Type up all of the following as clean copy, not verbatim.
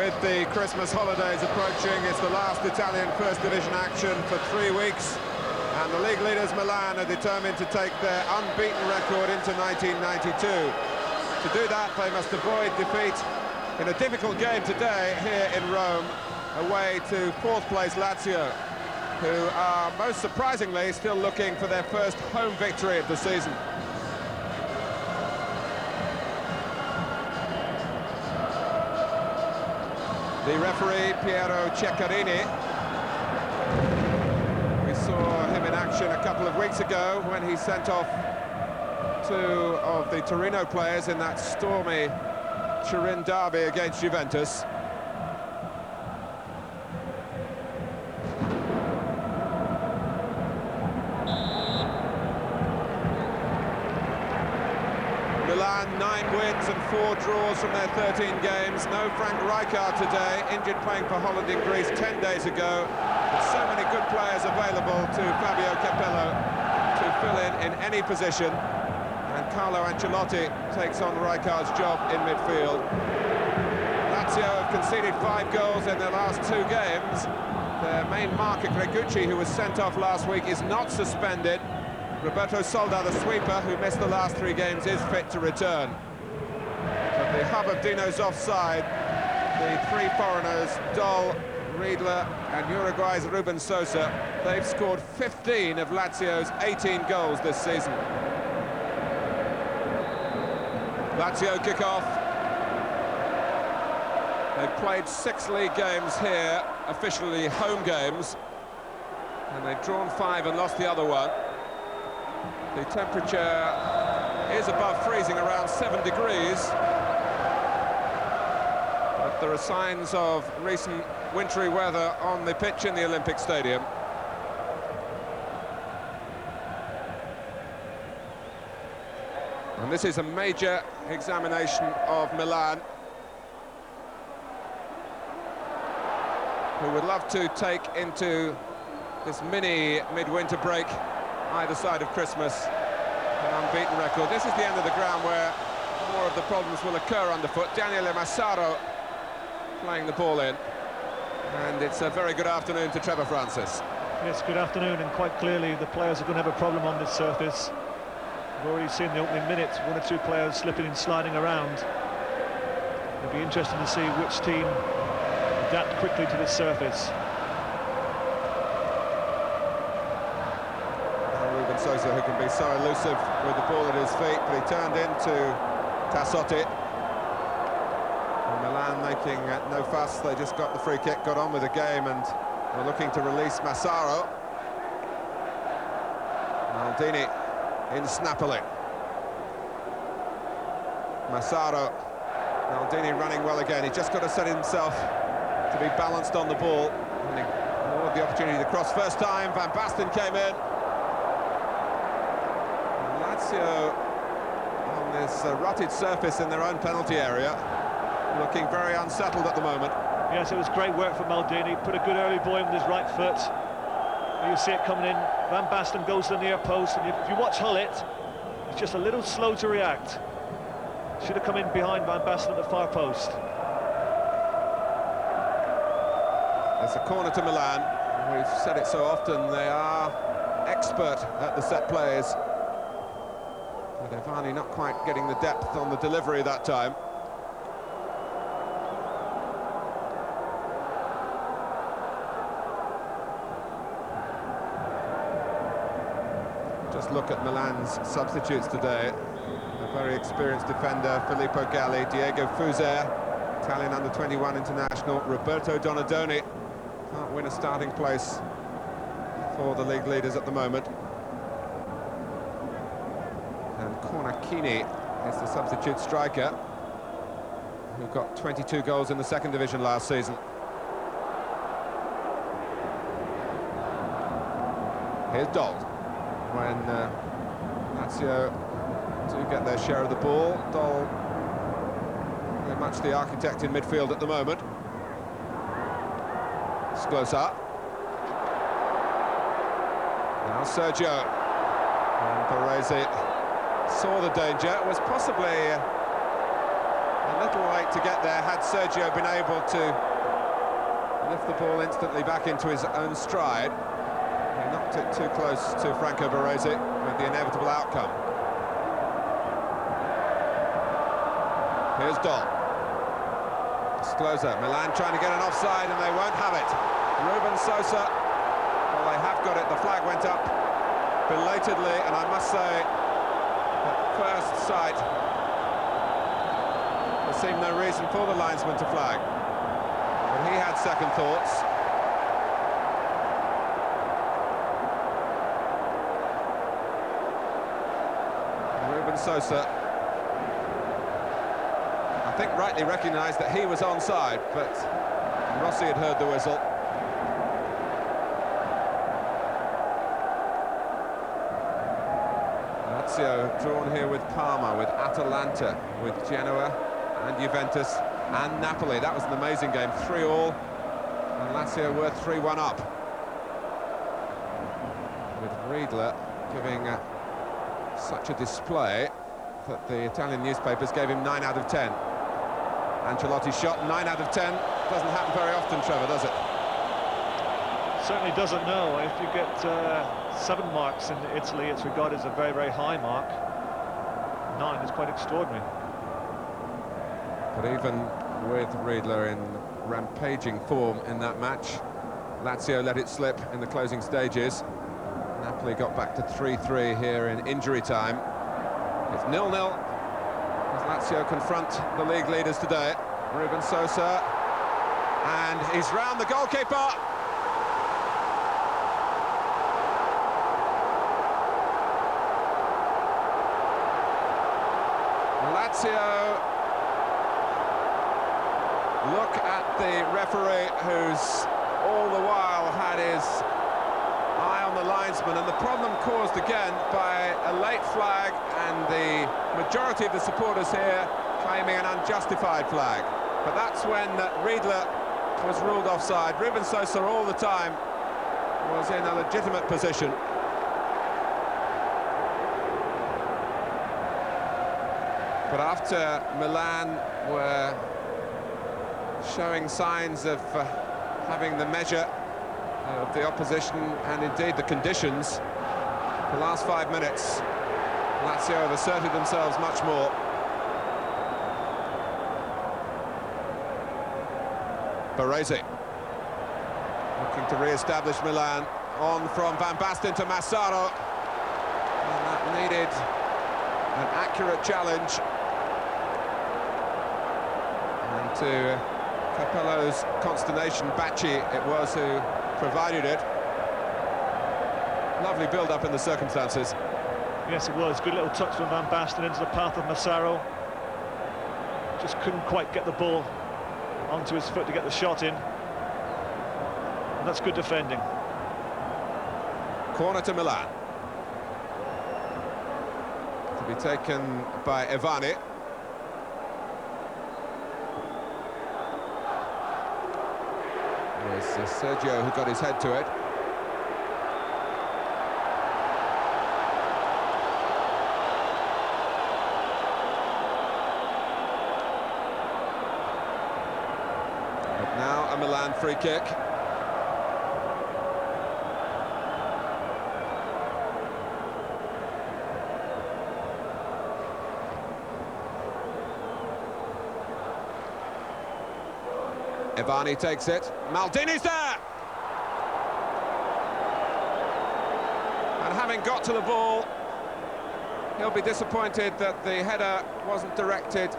With the Christmas holidays approaching, it's the last Italian First Division action for 3 weeks, and the league leaders Milan are determined to take their unbeaten record into 1992. To do that, they must avoid defeat in a difficult game today here in Rome, away to fourth place Lazio, who are most surprisingly still looking for their first home victory of the season. The referee, Piero Ceccarini, we saw him in action a couple of weeks ago when he sent off 2 of the Torino players in that stormy Turin derby against Juventus. Milan, 9 wins and 4 draws from their 13 games. No Frank Rijkaard today, injured playing for Holland in Greece 10 days ago. But so many good players available to Fabio Capello to fill in any position. And Carlo Ancelotti takes on Rijkaard's job in midfield. Lazio have conceded 5 goals in their last 2 games. Their main marker, Gregucci, who was sent off last week, is not suspended. Roberto Solda, the sweeper, who missed the last 3 games, is fit to return. But the hub of Dino's offside, the 3 foreigners, Doll, Riedler and Uruguay's Ruben Sosa, they've scored 15 of Lazio's 18 goals this season. Lazio kick-off. They've played 6 league games here, officially home games, and they've drawn 5 and lost the other one. The temperature is above freezing, around 7 degrees. But there are signs of recent wintry weather on the pitch in the Olympic Stadium. And this is a major examination of Milan, who would love to take into this mini midwinter break either side of Christmas an unbeaten record. This is the end of the ground where more of the problems will occur underfoot. Daniele Massaro playing the ball in, and it's a very good afternoon to Trevor Francis. Yes, good afternoon, and quite clearly the players are going to have a problem on this surface. We've already seen the opening minutes, 1 or 2 players slipping and sliding around. It'll be interesting to see which team adapt quickly to this surface. Sosa, who can be so elusive with the ball at his feet, but he turned into Tassotti. And Milan making no fuss. They just got the free kick, got on with the game, and were looking to release Massaro. Maldini in snappily. Massaro, Maldini running well again. He just got to set himself to be balanced on the ball. And he ignored the opportunity to cross first time. Van Basten came in. Lazio on this rutted surface in their own penalty area, looking very unsettled at the moment. Yes, it was great work from Maldini. Put a good early ball in with his right foot. You see it coming in. Van Basten goes to the near post, and if you watch Hullet, he's just a little slow to react. Should have come in behind Van Basten at the far post. There's a corner to Milan. We've said it so often, they are expert at the set plays. But Evani not quite getting the depth on the delivery that time. Just look at Milan's substitutes today. A very experienced defender, Filippo Galli, Diego Fuser, Italian under-21 international, Roberto Donadoni. Can't win a starting place for the league leaders at the moment. And Cornacchini is the substitute striker, who got 22 goals in the second division last season. Here's Dold. When Lazio do get their share of the ball, Dold very much the architect in midfield at the moment. Sklosa. Now Sergio. And Baresi saw the danger, was possibly A little late to get there. Had Sergio been able to lift the ball instantly back into his own stride, he knocked it too close to Franco Baresi with the inevitable outcome. Here's Doll. It's closer. Milan trying to get an offside and they won't have it. Ruben Sosa, well, they have got it. The flag went up belatedly, and I must say, at first sight, there seemed no reason for the linesman to flag. But he had second thoughts. Ruben Sosa, I think, rightly recognised that he was onside, but Rossi had heard the whistle. Lazio drawn here with Parma, with Atalanta, with Genoa and Juventus and Napoli. That was an amazing game, 3-3, and Lazio were 3-1 up, with Riedler giving such a display that the Italian newspapers gave him 9 out of 10. Ancelotti's shot, 9 out of 10. Doesn't happen very often, Trevor, does it? Certainly doesn't, no. If you get 7 marks in Italy, it's regarded as a very, very high mark. 9 is quite extraordinary. But even with Riedler in rampaging form in that match, Lazio let it slip in the closing stages. Napoli got back to 3-3 here in injury time. It's 0-0 as Lazio confront the league leaders today. Ruben Sosa, and he's round the goalkeeper. Lazio look at the referee, who's all the while had his eye on the linesman, and the problem caused again by a late flag, and the majority of the supporters here claiming an unjustified flag. But that's when Riedler was ruled offside. Ruben Sosa all the time was in a legitimate position. But after Milan were showing signs of having the measure of the opposition and indeed the conditions, the last 5 minutes, Lazio have asserted themselves much more. Baresi looking to re-establish Milan. On from Van Basten to Massaro, and that needed an accurate challenge. And to Capello's consternation, Bacci it was who provided it. Lovely build-up in the circumstances. Yes, it was. Good little touch from Van Basten into the path of Massaro. Just couldn't quite get the ball onto his foot to get the shot in. And that's good defending. Corner to Milan. To be taken by Evani. It was Sergio who got his head to it. But now a Milan free kick. Evani takes it. Maldini's there! And having got to the ball, he'll be disappointed that the header wasn't directed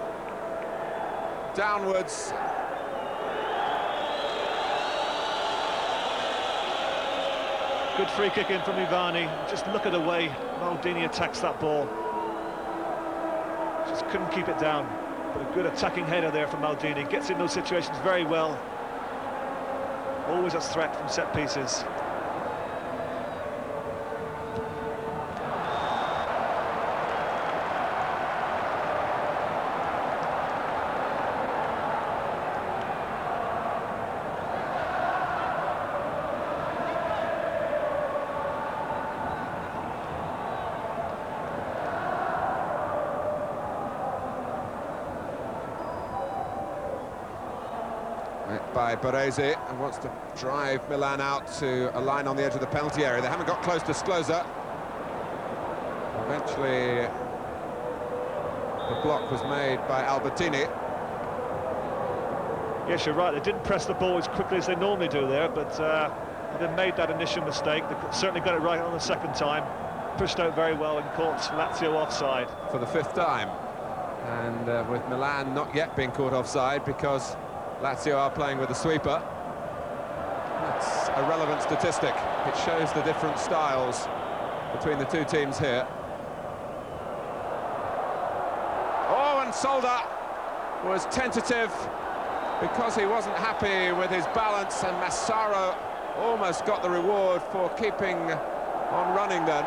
downwards. Good free kick in from Ivani. Just look at the way Maldini attacks that ball. Just couldn't keep it down. But a good attacking header there from Maldini. Gets in those situations very well. Always a threat from set pieces. By Baresi, and wants to drive Milan out to a line on the edge of the penalty area. They haven't got close to Sclosa. Eventually, the block was made by Albertini. Yes, you're right. They didn't press the ball as quickly as they normally do there, but they made that initial mistake. They certainly got it right on the second time. Pushed out very well and caught Lazio offside. For the 5th time. And with Milan not yet being caught offside because Lazio are playing with a sweeper. That's a relevant statistic. It shows the different styles between the two teams here. Oh, and Solda was tentative because he wasn't happy with his balance, and Massaro almost got the reward for keeping on running then.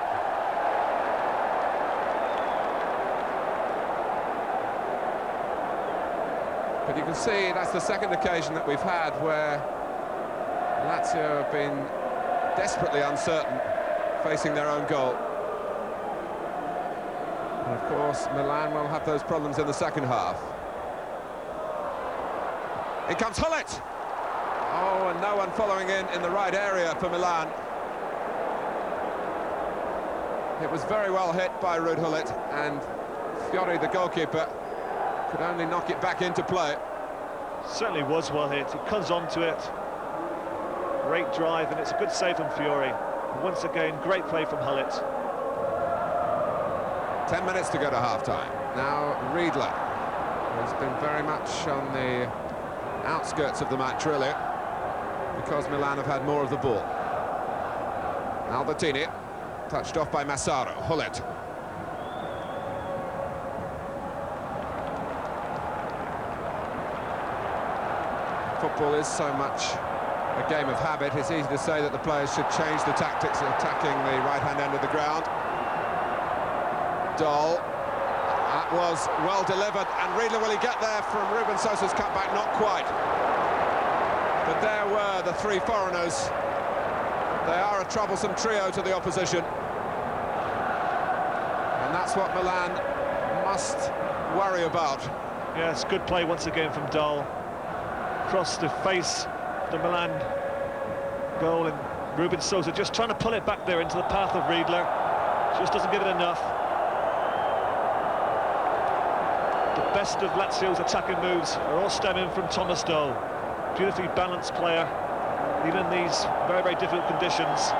But you can see that's the second occasion that we've had where Lazio have been desperately uncertain facing their own goal. And of course, Milan will have those problems in the second half. In comes Hullet! Oh, and no one following in the right area for Milan. It was very well hit by Ruud Hullet, and Fiori, the goalkeeper, could only knock it back into play. Certainly was well hit. He comes onto it. Great drive, and it's a good save from Fiori. Once again, great play from Hullet. 10 minutes to go to half-time. Now Riedler has been very much on the outskirts of the match, really, because Milan have had more of the ball. Albertini, touched off by Massaro. Hullet. Football is so much a game of habit. It's easy to say that the players should change the tactics of attacking the right-hand end of the ground. Doll. That was well delivered, and Riedler, will he get there from Ruben Sosa's cutback? Not quite. But there were the three foreigners. They are a troublesome trio to the opposition. And that's what Milan must worry about. Yes, good play once again from Doll. Across the face of the Milan goal, and Ruben Sosa just trying to pull it back there into the path of Riedler. Just doesn't give it enough. The best of Lazio's attacking moves are all stemming from Thomas Doll. Beautifully balanced player, even in these very, very difficult conditions.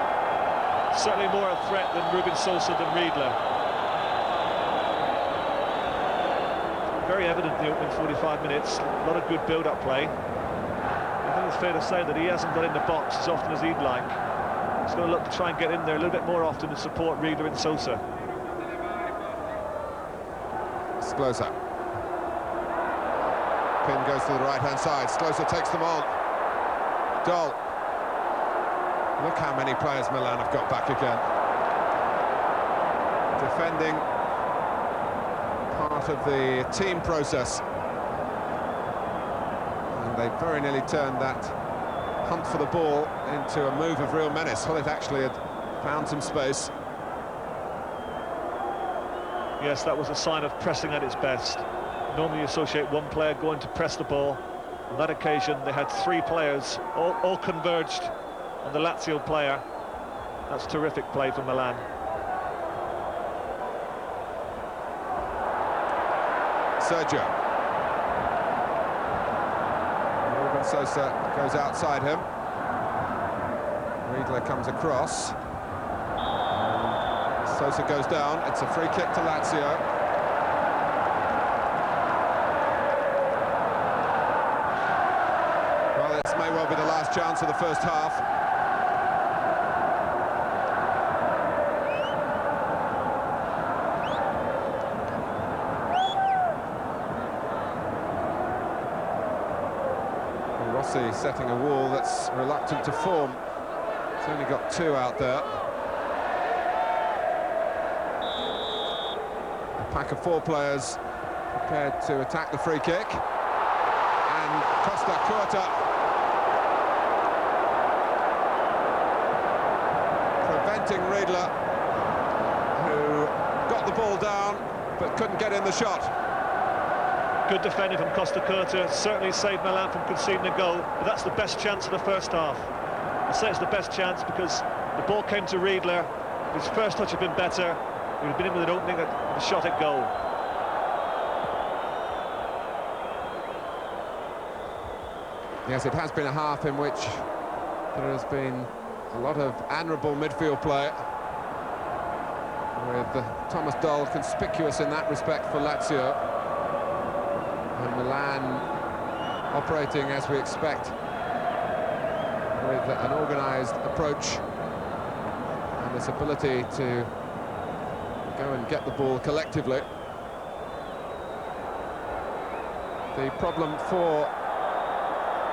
Certainly more a threat than Ruben Sosa than Riedler. Very evident in the opening 45 minutes, a lot of good build-up play. I think it's fair to say that he hasn't got in the box as often as he'd like. He's going to look to try and get in there a little bit more often to support Riedler and Sosa. Sclosa. Pin goes to the right-hand side. Sclosa takes them on. Doll. Look how many players Milan have got back again. Defending part of the team process. And they very nearly turned that hunt for the ball into a move of real menace. Hullet actually had found some space. Yes, that was a sign of pressing at its best. Normally you associate one player going to press the ball. On that occasion, they had three players, all converged on the Lazio player. That's terrific play from Milan. Sergio. Ruben Sosa goes outside him. Riedler comes across. And Sosa goes down. It's a free kick to Lazio. Well, this may well be the last chance of the first half. Rossi setting a wall that's reluctant to form. It's only got two out there. A pack of four players prepared to attack the free kick. And Costa Curta preventing Riedler, who got the ball down but couldn't get in the shot. Good defending from Costa Curta, certainly saved Milan from conceding a goal, but that's the best chance of the first half. I say it's the best chance because the ball came to Riedler. If his first touch had been better, he would have been in with an opening and a shot at goal. Yes, it has been a half in which there has been a lot of admirable midfield play, with Thomas Doll conspicuous in that respect for Lazio. And Milan operating as we expect, with an organised approach and this ability to go and get the ball collectively. The problem for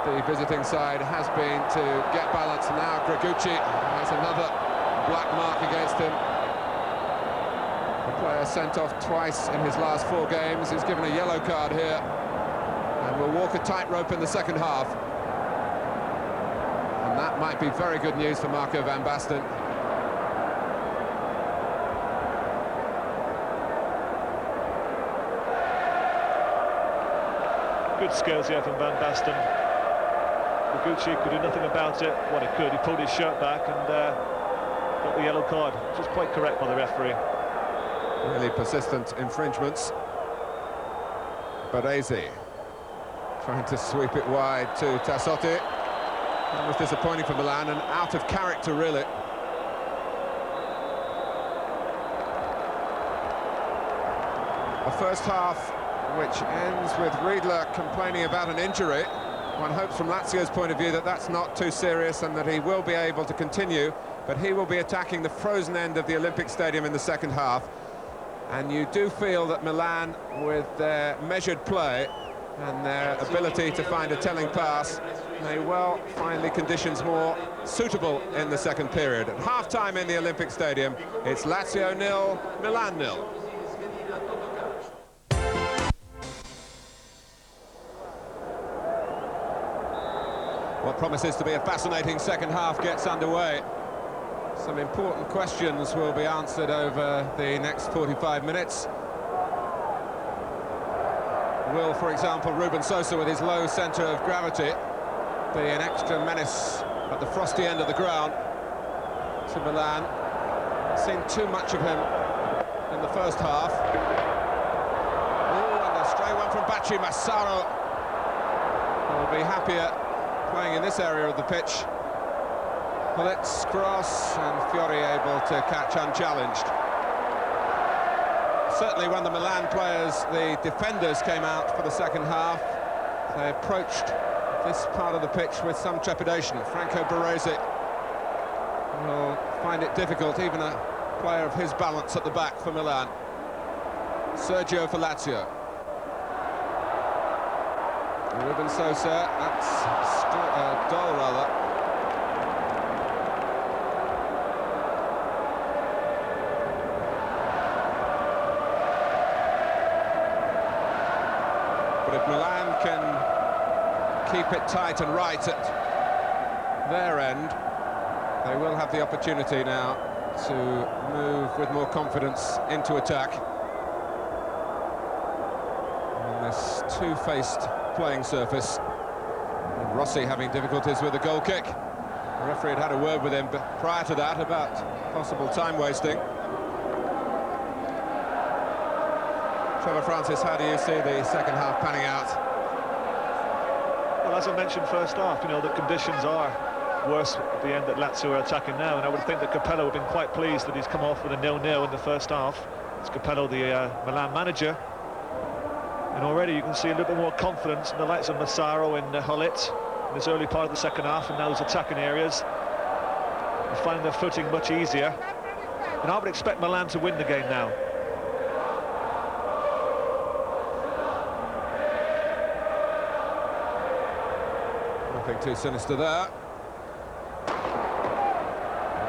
the visiting side has been to get balance. Now Gregucci has another black mark against him. The player sent off twice in his last 4 games. He's given a yellow card here and will walk a tightrope in the second half. And that might be very good news for Marco van Basten. Good skills here from Van Basten. Gregucci could do nothing about it. Well, he could. He pulled his shirt back and got the yellow card, which was quite correct by the referee. Really persistent infringements. Baresi trying to sweep it wide to Tassotti. That was disappointing for Milan and out of character, really. A first half which ends with Riedler complaining about an injury. One hopes from Lazio's point of view that that's not too serious and that he will be able to continue, but he will be attacking the frozen end of the Olympic Stadium in the second half. And you do feel that Milan, with their measured play and their ability to find a telling pass, may well find the conditions more suitable in the second period. At half-time in the Olympic Stadium, it's Lazio 0, Milan 0. What promises to be a fascinating second half gets underway. Some important questions will be answered over the next 45 minutes. Will, for example, Ruben Sosa, with his low centre of gravity, be an extra menace at the frosty end of the ground to Milan? Seen too much of him in the first half. Oh, and a stray one from Bacci. Massaro will be happier playing in this area of the pitch. Pullets, cross, and Fiori able to catch unchallenged. Certainly when the Milan players, the defenders, came out for the second half, they approached this part of the pitch with some trepidation. Franco Baresi will find it difficult, even a player of his balance at the back for Milan. Sergio for Lazio. Ruben Sosa, that's Doll rather. But if Milan can keep it tight and right at their end, they will have the opportunity now to move with more confidence into attack. On this two-faced playing surface. And Rossi having difficulties with the goal kick. The referee had a word with him but prior to that about possible time wasting. Trevor Francis, how do you see the second half panning out? Well, as I mentioned first half, you know, the conditions are worse at the end that Lazio are attacking now, and I would think that Capello would have been quite pleased that he's come off with a 0-0 in the first half. It's Capello, the Milan manager. And already you can see a little bit more confidence in the likes of Massaro and Hullet in this early part of the second half, and those attacking areas. They find their footing much easier. And I would expect Milan to win the game now. Nothing too sinister there.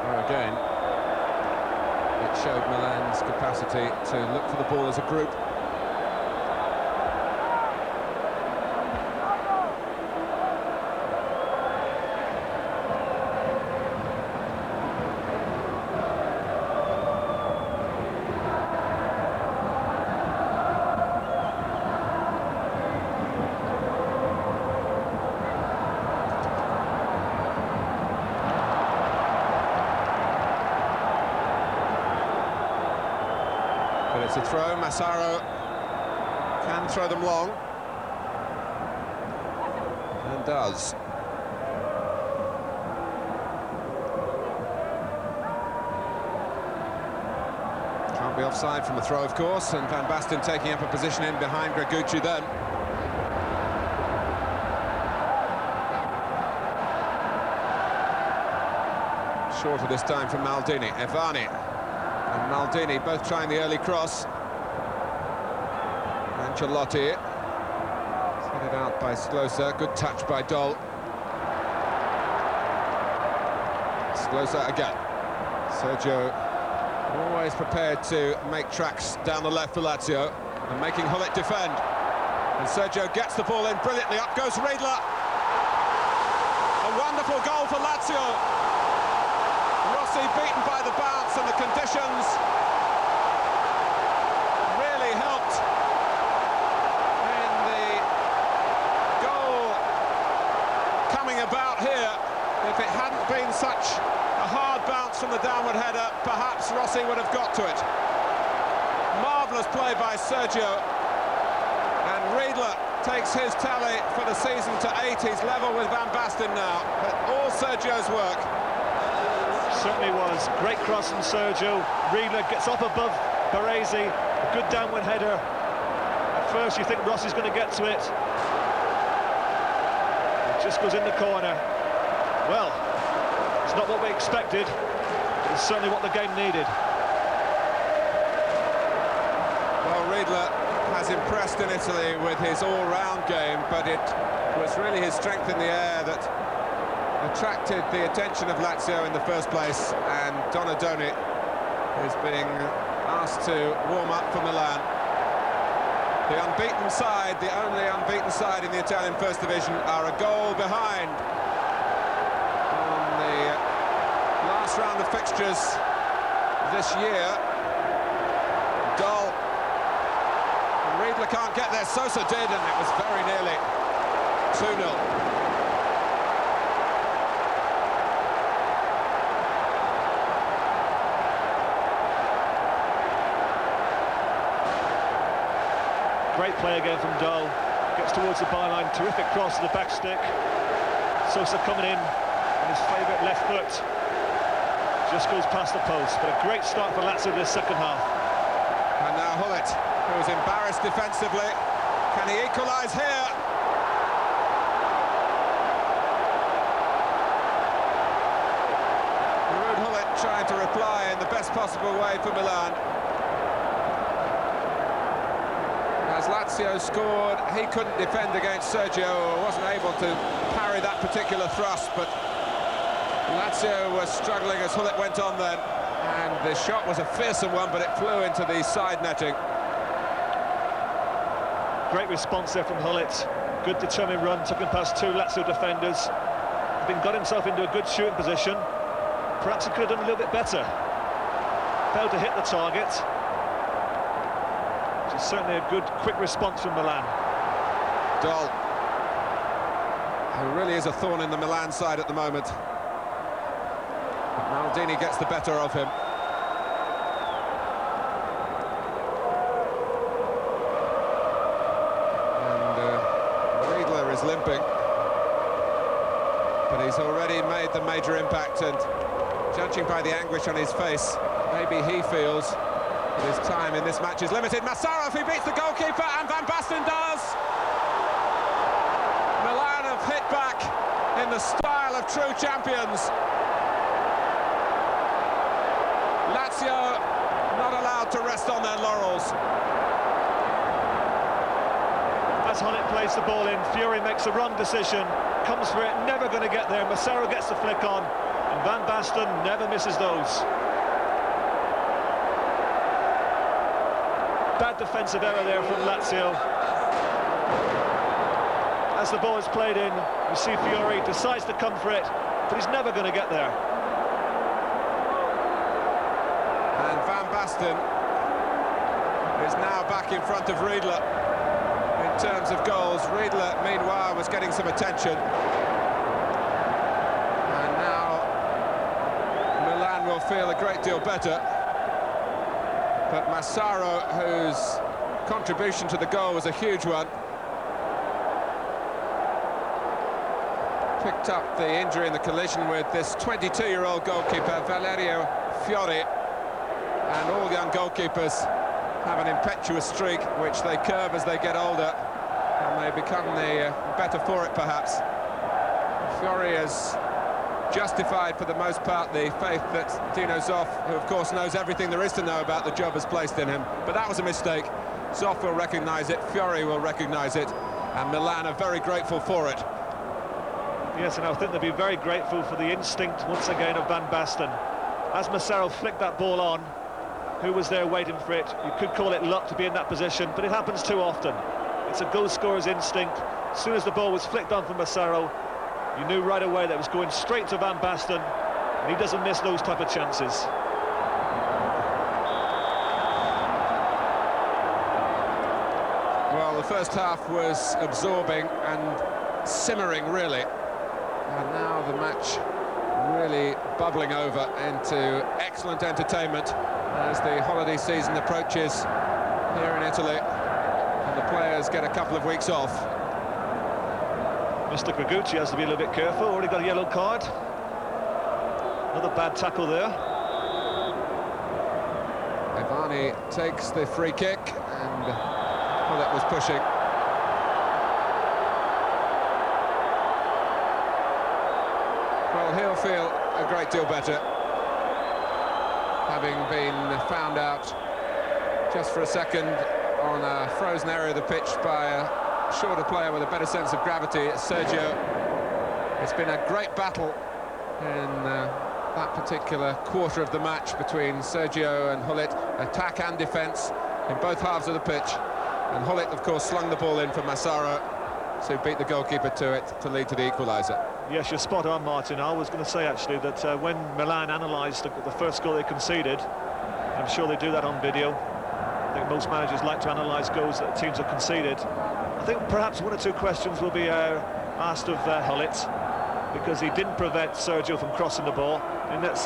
Although again, it showed Milan's capacity to look for the ball as a group. throw. Massaro can throw them long. And does. Can't be offside from the throw, of course, and Van Basten taking up a position in behind Gregucci then. Shorter this time from Maldini. Evani and Maldini both trying the early cross. Ancelotti headed out by Sklosa. Good touch by Dol. Sklosa again. Sergio always prepared to make tracks down the left for Lazio and making Hullet defend. And Sergio gets the ball in brilliantly. Up goes Riedler. A wonderful goal for Lazio. Rossi beaten by the bounce, and the conditions really helped in the goal coming about here. If it hadn't been such a hard bounce from the downward header, perhaps Rossi would have got to it. Marvellous play by Sergio, and Riedler takes his tally for the season to 8. He's level with Van Basten now, but all Sergio's work. Certainly was. Great cross from Sergio. Riedler gets up above Baresi. A good downward header. At first you think Rossi's going to get to it. It just goes in the corner. Well, it's not what we expected, but it's certainly what the game needed. Well, Riedler has impressed in Italy with his all-round game, but it was really his strength in the air that attracted the attention of Lazio in the first place, and Donadoni is being asked to warm up for Milan. The unbeaten side, the only unbeaten side in the Italian First Division, are a goal behind on the last round of fixtures this year. Dol. Riedler can't get there. Sosa did, and it was very nearly 2-0. Great play again from Dol. Gets towards the byline. Terrific cross to the back stick. Sosa coming in on his favourite left foot. Just goes past the post. But a great start for Lazio this second half. And now Hullet, who is embarrassed defensively. Can he equalise here? Ruud Hullet trying to reply in the best possible way for Milan. As Lazio scored, he couldn't defend against Sergio, or wasn't able to parry that particular thrust, but Lazio was struggling as Hullet went on then, and the shot was a fearsome one, but it flew into the side netting. Great response there from Hullet. Good determined run, took him past two Lazio defenders. Got himself into a good shooting position. Perhaps he could have done a little bit better. Failed to hit the target. It's certainly a good, quick response from Milan. Dol, who really is a thorn in the Milan side at the moment. Maldini gets the better of him. And Riedler is limping, but he's already made the major impact, and judging by the anguish on his face, maybe he feels his time in this match is limited. Massaro, if he beats the goalkeeper, and Van Basten does! Milan have hit back in the style of true champions. Lazio not allowed to rest on their laurels. As Hullet plays the ball in, Fiore makes a wrong decision, comes for it, never going to get there. Massaro gets the flick on, and Van Basten never misses those. Bad defensive error there from Lazio. As the ball is played in, you see Fiore decides to come for it, but he's never going to get there. And Van Basten is now back in front of Riedler in terms of goals. Riedler, meanwhile, was getting some attention. And now Milan will feel a great deal better. But Massaro, whose contribution to the goal was a huge one, picked up the injury in the collision with this 22-year-old goalkeeper, Valerio Fiori. And all young goalkeepers have an impetuous streak, which they curb as they get older, and they become the better for it, perhaps. Fiori has justified, for the most part, the faith that Dino Zoff, who of course knows everything there is to know about the job, has placed in him. But that was a mistake. Zoff will recognise it, Fiori will recognise it, and Milan are very grateful for it. Yes, and I think they'll be very grateful for the instinct, once again, of Van Basten. As Massaro flicked that ball on, who was there waiting for it? You could call it luck to be in that position, but it happens too often. It's a goal scorer's instinct. As soon as the ball was flicked on from Massaro, you knew right away that it was going straight to Van Basten, and he doesn't miss those type of chances. Well, the first half was absorbing and simmering, really. And now the match really bubbling over into excellent entertainment as the holiday season approaches here in Italy, and the players get a couple of weeks off. Mr. Gregucci has to be a little bit careful. Already got a yellow card. Another bad tackle there. Ivani takes the free kick, and Hullet was pushing. Well, he'll feel a great deal better, having been found out just for a second on a frozen area of the pitch by a shorter player with a better sense of gravity, Sergio. It's been a great battle in that particular quarter of the match between Sergio and Hullet, attack and defence in both halves of the pitch. And Hullet, of course, slung the ball in for Massaro to beat the goalkeeper to it to lead to the equaliser. Yes, you're spot on, Martin. I was going to say, actually, that when Milan analysed the first goal they conceded, I'm sure they do that on video. I think most managers like to analyse goals that teams have conceded. I think perhaps one or two questions will be asked of Hullet, because he didn't prevent Sergio from crossing the ball. In that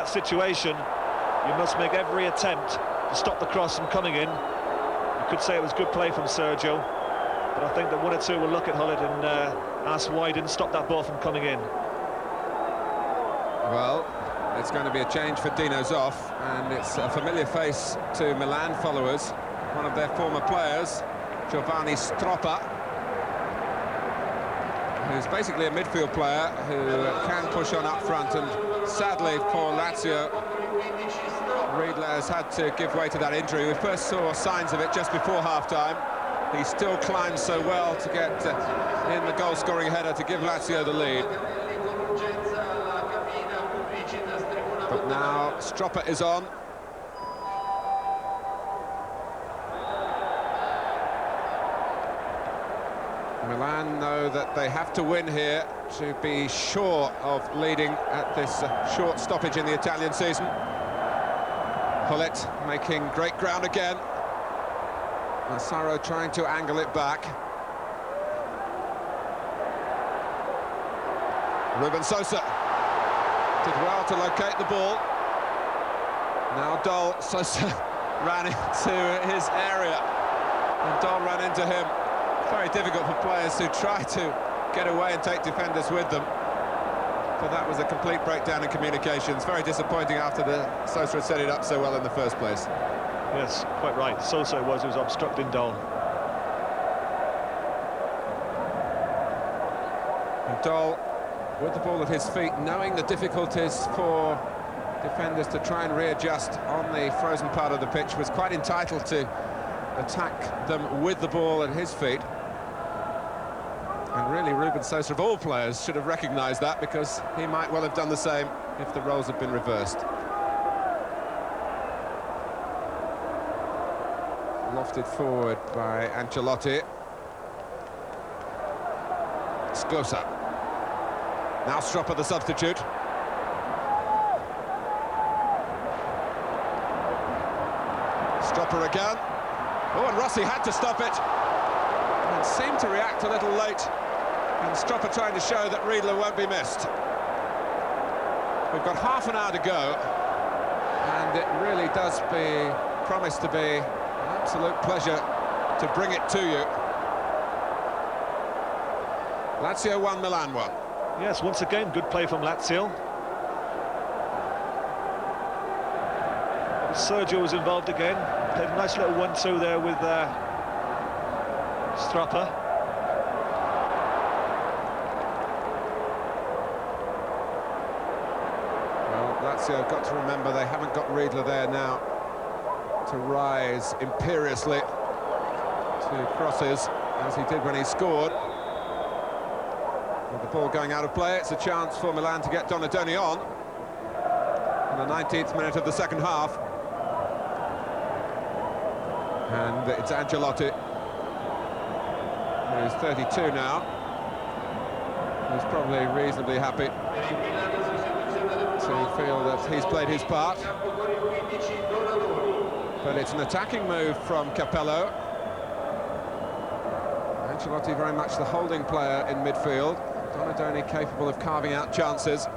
situation, you must make every attempt to stop the cross from coming in. You could say it was good play from Sergio, but I think that one or two will look at Hullet and ask why he didn't stop that ball from coming in. Well, it's going to be a change for Dino Zoff, and it's a familiar face to Milan followers, one of their former players, Giovanni Stroppa, who's basically a midfield player who can push on up front, and sadly for Lazio, Riedler has had to give way to that injury. We first saw signs of it just before half-time. He still climbs so well to get in the goal-scoring header to give Lazio the lead. But now Stroppa is on. Milan know that they have to win here to be sure of leading at this short stoppage in the Italian season. Hullet making great ground again. Massaro trying to angle it back. Ruben Sosa did well to locate the ball. Now Dol, Sosa ran into his area, and Dol ran into him. Very difficult for players who try to get away and take defenders with them. But that was a complete breakdown in communications. Very disappointing after Sosa had set it up so well in the first place. Yes, quite right. Sosa was obstructing Dol. And Dol, with the ball at his feet, knowing the difficulties for defenders to try and readjust on the frozen part of the pitch, was quite entitled to attack them with the ball at his feet. And really, Ruben Sosa, of all players, should have recognised that, because he might well have done the same if the roles had been reversed. Lofted forward by Ancelotti. Sklosa. Now Stroppa, the substitute. Stroppa again. Oh, and Rossi had to stop it, and seemed to react a little late. And Stroppa trying to show that Riedler won't be missed. We've got half an hour to go, and it really does promise to be an absolute pleasure to bring it to you. Lazio 1, Milan 1. Yes, once again, good play from Lazio. Sergio was involved again. Played a nice little 1-2 there with Strapper. Well, Lazio have got to remember they haven't got Riedler there now to rise imperiously to crosses as he did when he scored. With the ball going out of play, it's a chance for Milan to get Donadoni on in the 19th minute of the second half. And it's Ancelotti, who's 32 now, who's probably reasonably happy to feel that he's played his part. But it's an attacking move from Capello. Ancelotti very much the holding player in midfield. Donadoni capable of carving out chances.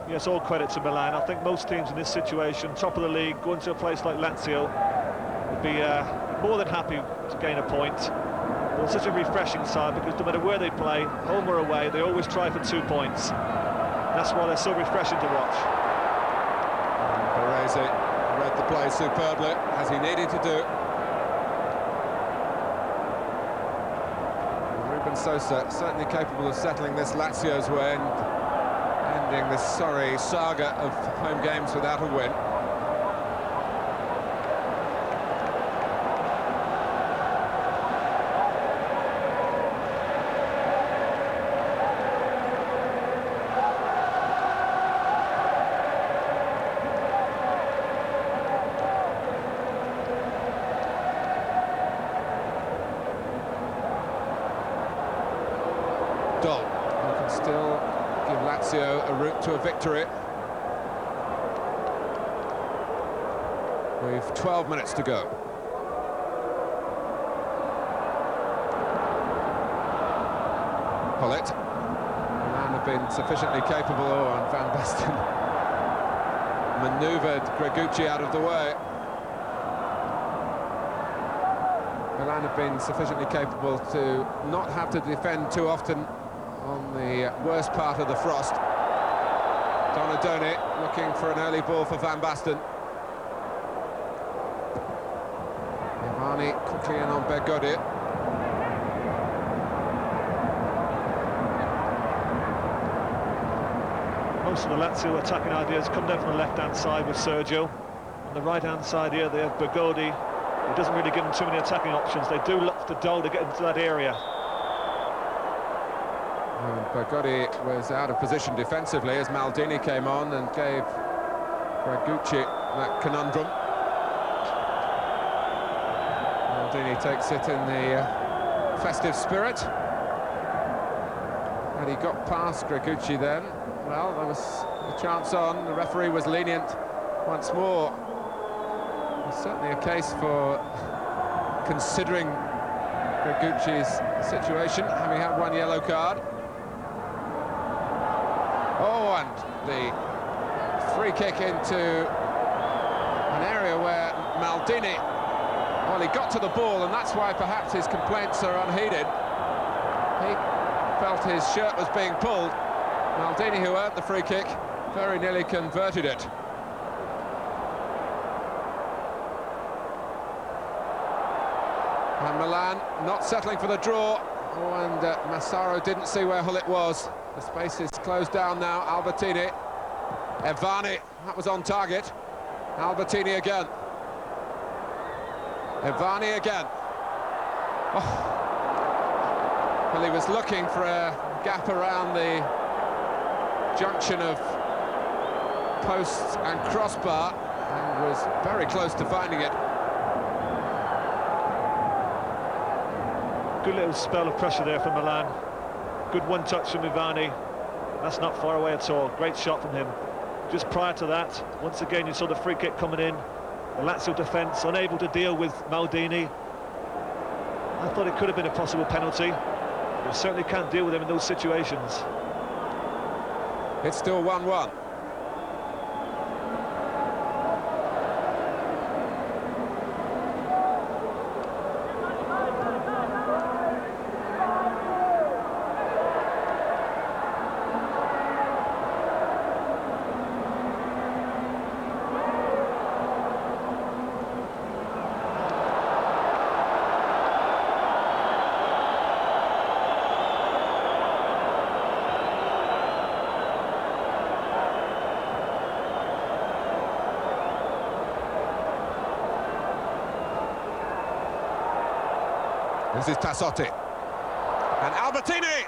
Yes, all credit to Milan. I think most teams in this situation, top of the league, going to a place like Lazio, would be more than happy to gain a point. But it's such a refreshing side because no matter where they play, home or away, they always try for 2 points. That's why they're so refreshing to watch. Baresi read the play superbly, as he needed to do. Ruben Sosa certainly capable of settling this Lazio's way and ending this sorry saga of home games without a win. Who can still give Lazio a route to a victory. We've 12 minutes to go. Hullet. Milan have been sufficiently capable, and Van Basten manoeuvred Gregucci out of the way. Milan have been sufficiently capable to not have to defend too often on the worst part of the frost. Donadoni looking for an early ball for Van Basten. Ivani quickly in on Bergodi. Most of the Lazio attacking ideas come down from the left-hand side with Sergio. On the right-hand side here, they have Bergodi. It doesn't really give them too many attacking options. They do look to Dole to get into that area. Bergodi was out of position defensively as Maldini came on and gave Gregucci that conundrum. Maldini takes it in the festive spirit. And he got past Gregucci then. Well, there was a chance on. The referee was lenient once more. It's certainly a case for considering Gregucci's situation, having had one yellow card. Oh, and the free kick into an area where Maldini, well, he got to the ball, and that's why perhaps his complaints are unheeded. He felt his shirt was being pulled. Maldini, who earned the free kick, very nearly converted it. And Milan not settling for the draw. Oh, and Massaro didn't see where Hullet was. The space is closed down now. Albertini. Evani, that was on target. Albertini again. Evani again. Oh. Well, he was looking for a gap around the junction of posts and crossbar and was very close to finding it. Good little spell of pressure there from Milan. Good one-touch from Ivani. That's not far away at all. Great shot from him. Just prior to that, once again, you saw the free kick coming in. The Lazio defence unable to deal with Maldini. I thought it could have been a possible penalty. You certainly can't deal with him in those situations. It's still 1-1. This is Tassotti. And Albertini!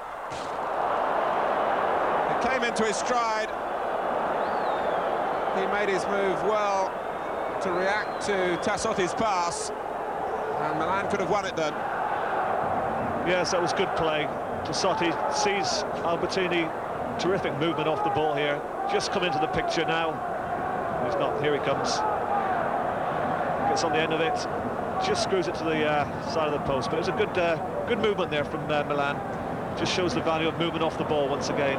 He came into his stride. He made his move well to react to Tassotti's pass. And Milan could have won it then. Yes, that was good play. Tassotti sees Albertini, terrific movement off the ball here. Just come into the picture now. He's not, here he comes. Gets on the end of it, just screws it to the side of the post. But it was a good movement there from Milan. Just shows the value of movement off the ball once again.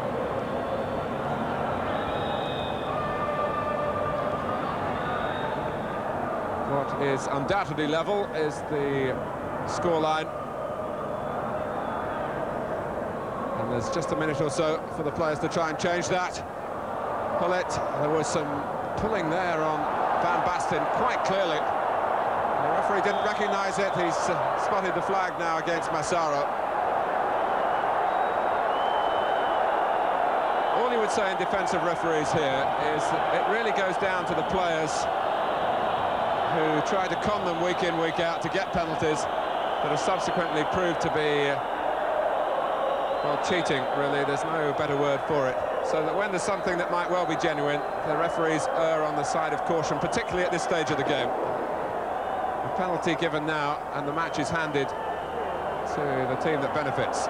What is undoubtedly level is the scoreline. And there's just a minute or so for the players to try and change that. Pull it. There was some pulling there on Van Basten quite clearly. The referee didn't recognise it. He's spotted the flag now against Massaro. All you would say in defence of referees here is that it really goes down to the players who try to con them week in, week out to get penalties that have subsequently proved to be, well, cheating, really. There's no better word for it. So that when there's something that might well be genuine, the referees err on the side of caution, particularly at this stage of the game. A penalty given now, and the match is handed to the team that benefits.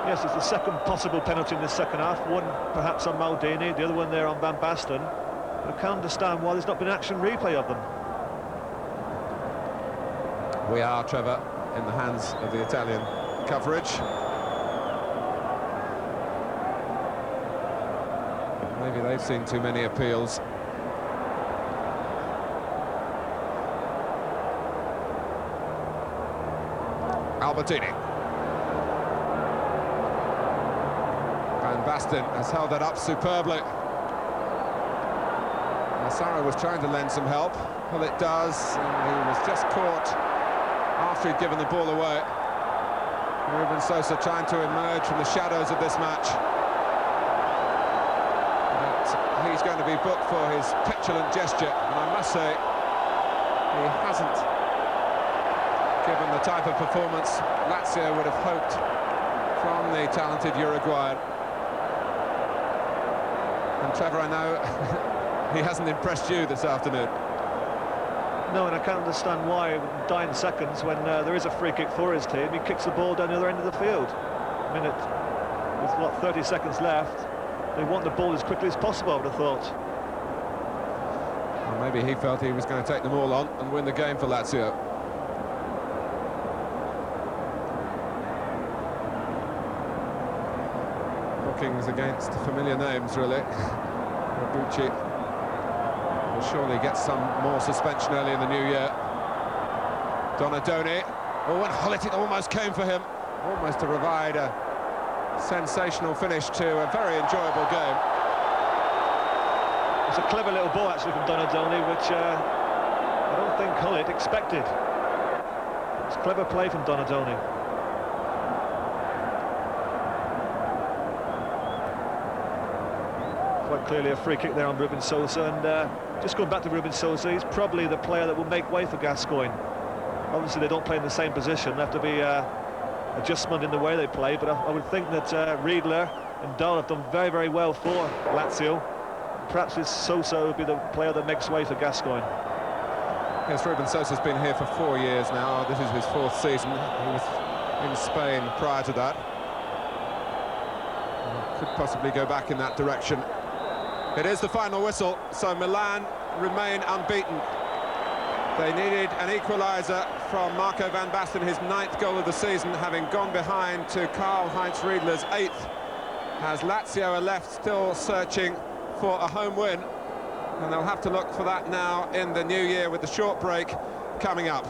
Yes, it's the second possible penalty in the second half. One perhaps on Maldini, the other one there on Van Basten. But I can't understand why there's not been action replay of them. We are, Trevor, in the hands of the Italian coverage. Maybe they've seen too many appeals. Albertini. Van Basten has held that up superbly. Massaro was trying to lend some help. Well, it does, and he was just caught after he'd given the ball away. Ruben Sosa trying to emerge from the shadows of this match. But he's going to be booked for his petulant gesture, and I must say, he hasn't given the type of performance Lazio would have hoped from the talented Uruguayan. And Trevor, I know he hasn't impressed you this afternoon. No, and I can't understand why, in dying seconds, when there is a free kick for his team, he kicks the ball down the other end of the field. I mean, with what, 30 seconds left, they want the ball as quickly as possible, I would have thought. Well, maybe he felt he was going to take them all on and win the game for Lazio. Bookings against familiar names, really. Robucci will surely get some more suspension early in the new year. Donadoni. Oh, and Hullet, it almost came for him. Almost to provide a sensational finish to a very enjoyable game. It's a clever little ball, actually, from Donadoni, which I don't think Hullet expected. It's clever play from Donadoni. Quite clearly a free kick there on Ruben Sosa, and just going back to Ruben Sosa, he's probably the player that will make way for Gascoigne. Obviously they don't play in the same position, there have to be adjustment in the way they play, but I would think that Riedler and Dahl have done very, very well for Lazio. Perhaps this Sosa would be the player that makes way for Gascoigne. Yes, Ruben Sosa's been here for 4 years now. This is his 4th season. He was in Spain prior to that. Could possibly go back in that direction. It is the final whistle, so Milan remain unbeaten. They needed an equaliser from Marco Van Basten, his 9th goal of the season, having gone behind to Karl-Heinz Riedler's 8th. As Lazio are left still searching for a home win, and they'll have to look for that now in the new year with the short break coming up.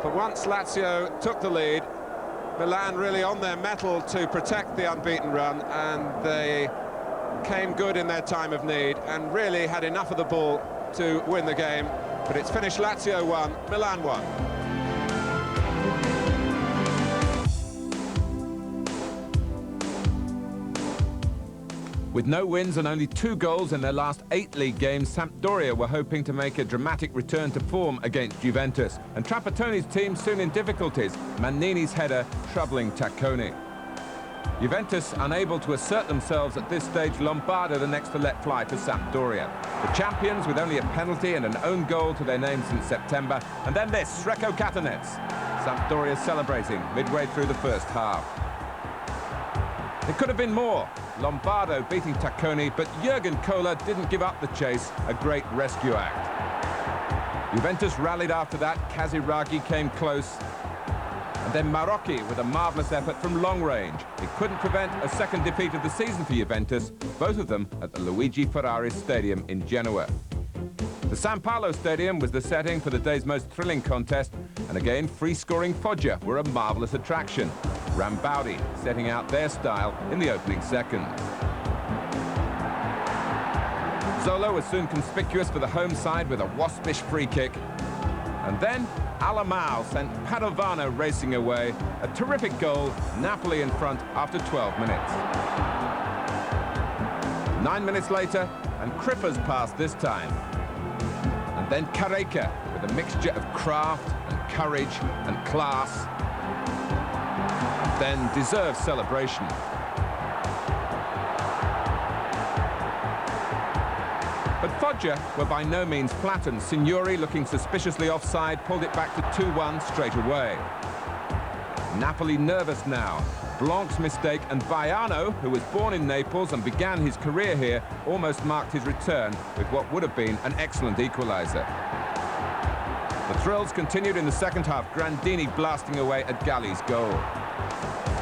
But once Lazio took the lead, Milan really on their mettle to protect the unbeaten run, and they came good in their time of need and really had enough of the ball to win the game. But it's finished Lazio 1, Milan 1. With no wins and only 2 goals in their last 8 league games, Sampdoria were hoping to make a dramatic return to form against Juventus. And Trapattoni's team soon in difficulties, Mannini's header troubling Tacconi. Juventus unable to assert themselves at this stage, Lombardo the next to let fly for Sampdoria. The champions with only a penalty and an own goal to their name since September. And then this, Sreko Katanets. Sampdoria celebrating midway through the first half. It could have been more. Lombardo beating Tacconi, but Jurgen Kohler didn't give up the chase, a great rescue act. Juventus rallied after that, Casiraghi came close, and then Marocchi with a marvellous effort from long range. It couldn't prevent a second defeat of the season for Juventus, both of them at the Luigi Ferrari Stadium in Genoa. The San Paolo Stadium was the setting for the day's most thrilling contest, and again, free-scoring Foggia were a marvellous attraction. Rambaudi setting out their style in the opening second. Zolo was soon conspicuous for the home side with a waspish free kick. And then Alamao sent Padovano racing away. A terrific goal, Napoli in front after 12 minutes. 9 minutes later, and Cripper's pass this time. And then Careca with a mixture of craft and courage and class. Then deserved celebration. But Foggia were by no means flattened. Signori, looking suspiciously offside, pulled it back to 2-1 straight away. Napoli nervous now. Blanc's mistake, and Baiano, who was born in Naples and began his career here, almost marked his return with what would have been an excellent equaliser. The thrills continued in the second half, Grandini blasting away at Galli's goal.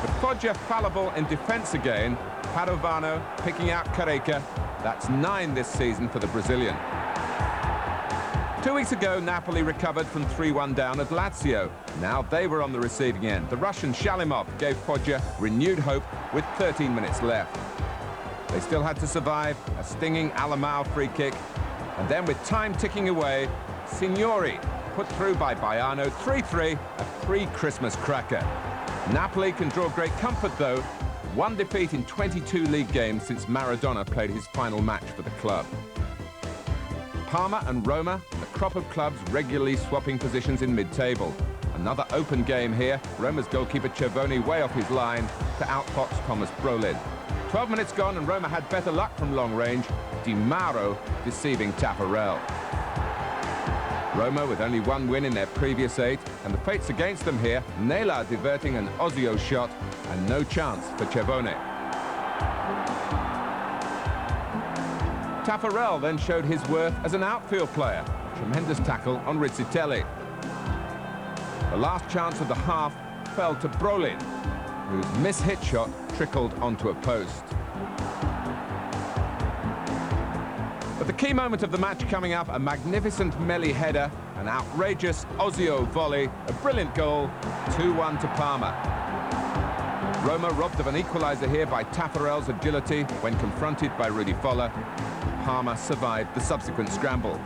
But Foggia fallible in defence again. Padovano picking out Careca. That's 9 this season for the Brazilian. 2 weeks ago, Napoli recovered from 3-1 down at Lazio. Now they were on the receiving end. The Russian Shalimov gave Foggia renewed hope with 13 minutes left. They still had to survive a stinging Alamao free kick. And then with time ticking away, Signori put through by Baiano, 3-3, a pre-Christmas cracker. Napoli can draw great comfort, though. 1 defeat in 22 league games since Maradona played his final match for the club. Parma and Roma, the crop of clubs regularly swapping positions in mid-table. Another open game here. Roma's goalkeeper Cervoni way off his line to outfox Thomas Brolin. 12 minutes gone and Roma had better luck from long range. Di Mauro deceiving Taffarel. Roma with only 1 win in their previous 8, and the fates against them here. Nela diverting an Ozio shot, and no chance for Cervone. Taffarel then showed his worth as an outfield player. A tremendous tackle on Rizzitelli. The last chance of the half fell to Brolin, whose mishit shot trickled onto a post. But the key moment of the match coming up, a magnificent Melli header, an outrageous Ozio volley, a brilliant goal, 2-1 to Parma. Roma robbed of an equaliser here by Taffarel's agility when confronted by Rudi Foller. Parma survived the subsequent scramble.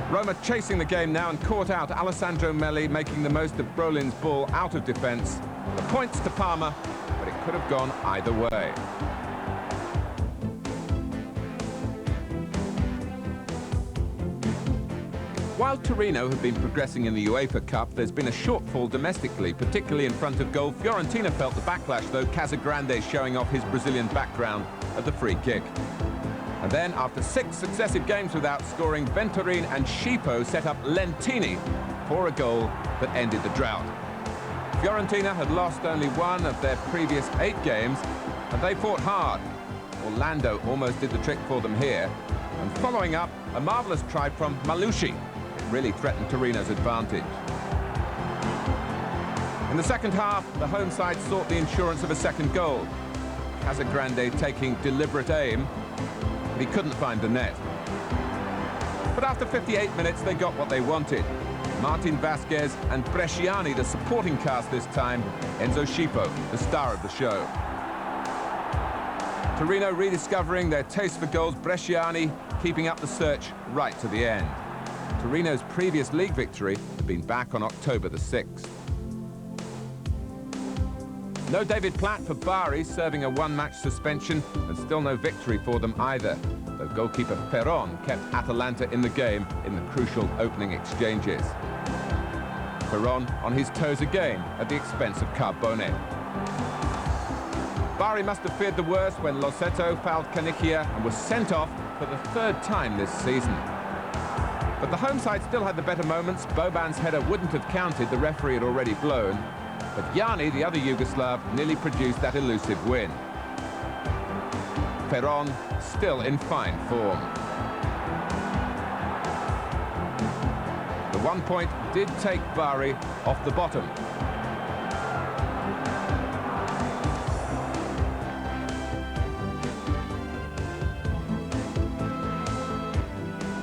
Roma chasing the game now and caught out Alessandro Melli, making the most of Brolin's ball out of defence. The points to Parma, but it could have gone either way. While Torino have been progressing in the UEFA Cup, there's been a shortfall domestically, particularly in front of goal. Fiorentina felt the backlash, though, Casagrande showing off his Brazilian background at the free kick. And then, after 6 successive games without scoring, Venturin and Schipo set up Lentini for a goal that ended the drought. Fiorentina had lost only 1 of their previous 8 games, and they fought hard. Orlando almost did the trick for them here. And following up, a marvellous try from Malushi. Really threatened Torino's advantage. In the second half, the home side sought the insurance of a second goal. Casagrande taking deliberate aim, but he couldn't find the net. But after 58 minutes, they got what they wanted. Martin Vasquez and Bresciani, the supporting cast this time. Enzo Schipo, the star of the show. Torino rediscovering their taste for goals. Bresciani keeping up the search right to the end. Torino's previous league victory had been back on October the 6th. No David Platt for Bari, serving a one-match suspension, and still no victory for them either, though goalkeeper Ferron kept Atalanta in the game in the crucial opening exchanges. Ferron on his toes again at the expense of Carbone. Bari must have feared the worst when Loseto fouled Canigia and was sent off for the third time this season. But the home side still had the better moments. Boban's header wouldn't have counted, the referee had already blown. But Yanni, the other Yugoslav, nearly produced that elusive win. Ferron still in fine form. The 1 point did take Bari off the bottom.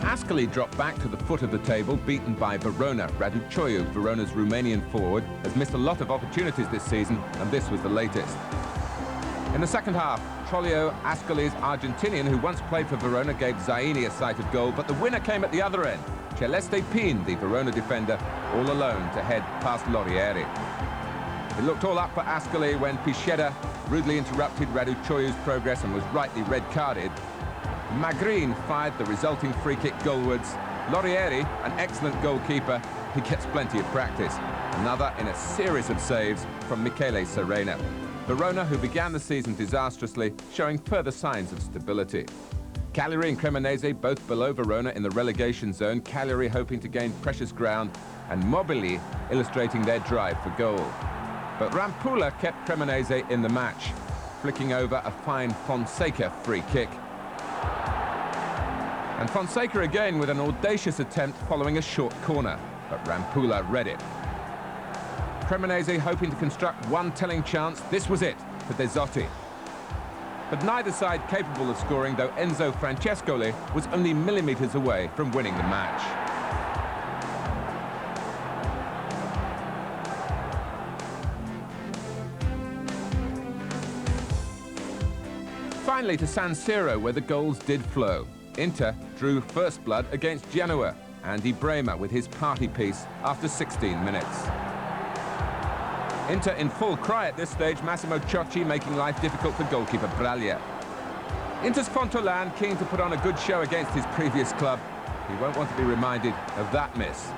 Ascoli dropped back to the foot of the table, beaten by Verona. Radu Choiu, Verona's Romanian forward, has missed a lot of opportunities this season, and this was the latest. In the second half, Trollio, Ascoli's Argentinian, who once played for Verona, gave Zaini a sighted goal, but the winner came at the other end. Celeste Pin, the Verona defender, all alone to head past Lorieri. It looked all up for Ascoli when Pichetta rudely interrupted Radu Choiu's progress and was rightly red-carded. Magrin fired the resulting free-kick goalwards. Lorieri, an excellent goalkeeper, he gets plenty of practice. Another in a series of saves from Michele Serena. Verona, who began the season disastrously, showing further signs of stability. Cagliari and Cremonese both below Verona in the relegation zone. Cagliari hoping to gain precious ground, and Mobili illustrating their drive for goal. But Rampula kept Cremonese in the match, flicking over a fine Fonseca free kick. And Fonseca again with an audacious attempt following a short corner, but Rampula read it. Cremonese hoping to construct one telling chance. This was it for De Zotti. But neither side capable of scoring, though Enzo Francescoli was only millimetres away from winning the match. Finally to San Siro, where the goals did flow. Inter drew first blood against Genoa. Andy Bremer with his party piece after 16 minutes. Inter in full cry at this stage, Massimo Ciocci making life difficult for goalkeeper Braglia. Inter's Fontolan keen to put on a good show against his previous club. He won't want to be reminded of that miss.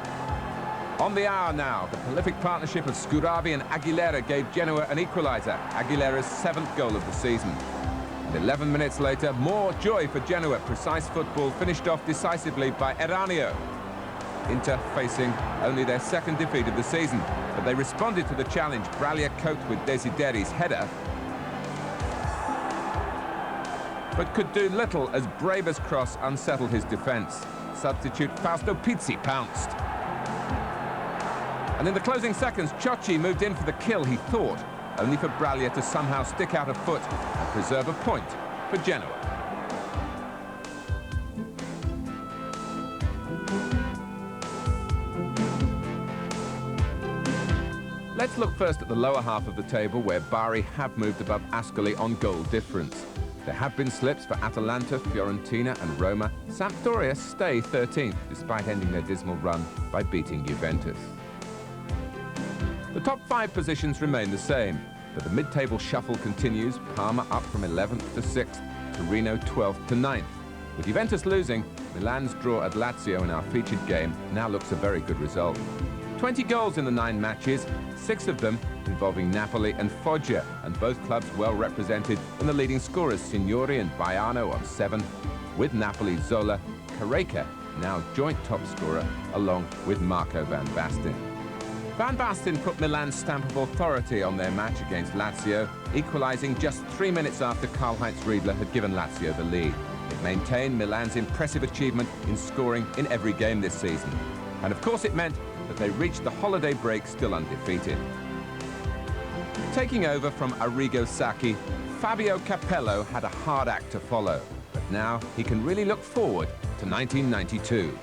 On the hour now, the prolific partnership of Scuravi and Aguilera gave Genoa an equaliser, Aguilera's 7th goal of the season. 11 minutes later, more joy for Genoa. Precise football finished off decisively by Eranio. Inter facing only their 2nd defeat of the season, but they responded to the challenge. Braglia coped with Desideri's header, but could do little as Braber's cross unsettled his defence. Substitute Fausto Pizzi pounced. And in the closing seconds, Ciocci moved in for the kill, he thought, only for Braglia to somehow stick out a foot and preserve a point for Genoa. Let's look first at the lower half of the table, where Bari have moved above Ascoli on goal difference. There have been slips for Atalanta, Fiorentina and Roma. Sampdoria stay 13th, despite ending their dismal run by beating Juventus. The top 5 positions remain the same, but the mid-table shuffle continues. Parma up from 11th to 6th, Torino 12th to 9th. With Juventus losing, Milan's draw at Lazio in our featured game now looks a very good result. 20 goals in the 9 matches, 6 of them involving Napoli and Foggia, and both clubs well represented in the leading scorers, Signori and Baiano on 7, with Napoli Zola, Careca now joint top scorer, along with Marco Van Basten. Van Basten put Milan's stamp of authority on their match against Lazio, equalising just 3 minutes after Karl-Heinz Riedler had given Lazio the lead. It maintained Milan's impressive achievement in scoring in every game this season. And of course it meant that they reached the holiday break still undefeated. Taking over from Arrigo Sacchi, Fabio Capello had a hard act to follow, but now he can really look forward to 1992.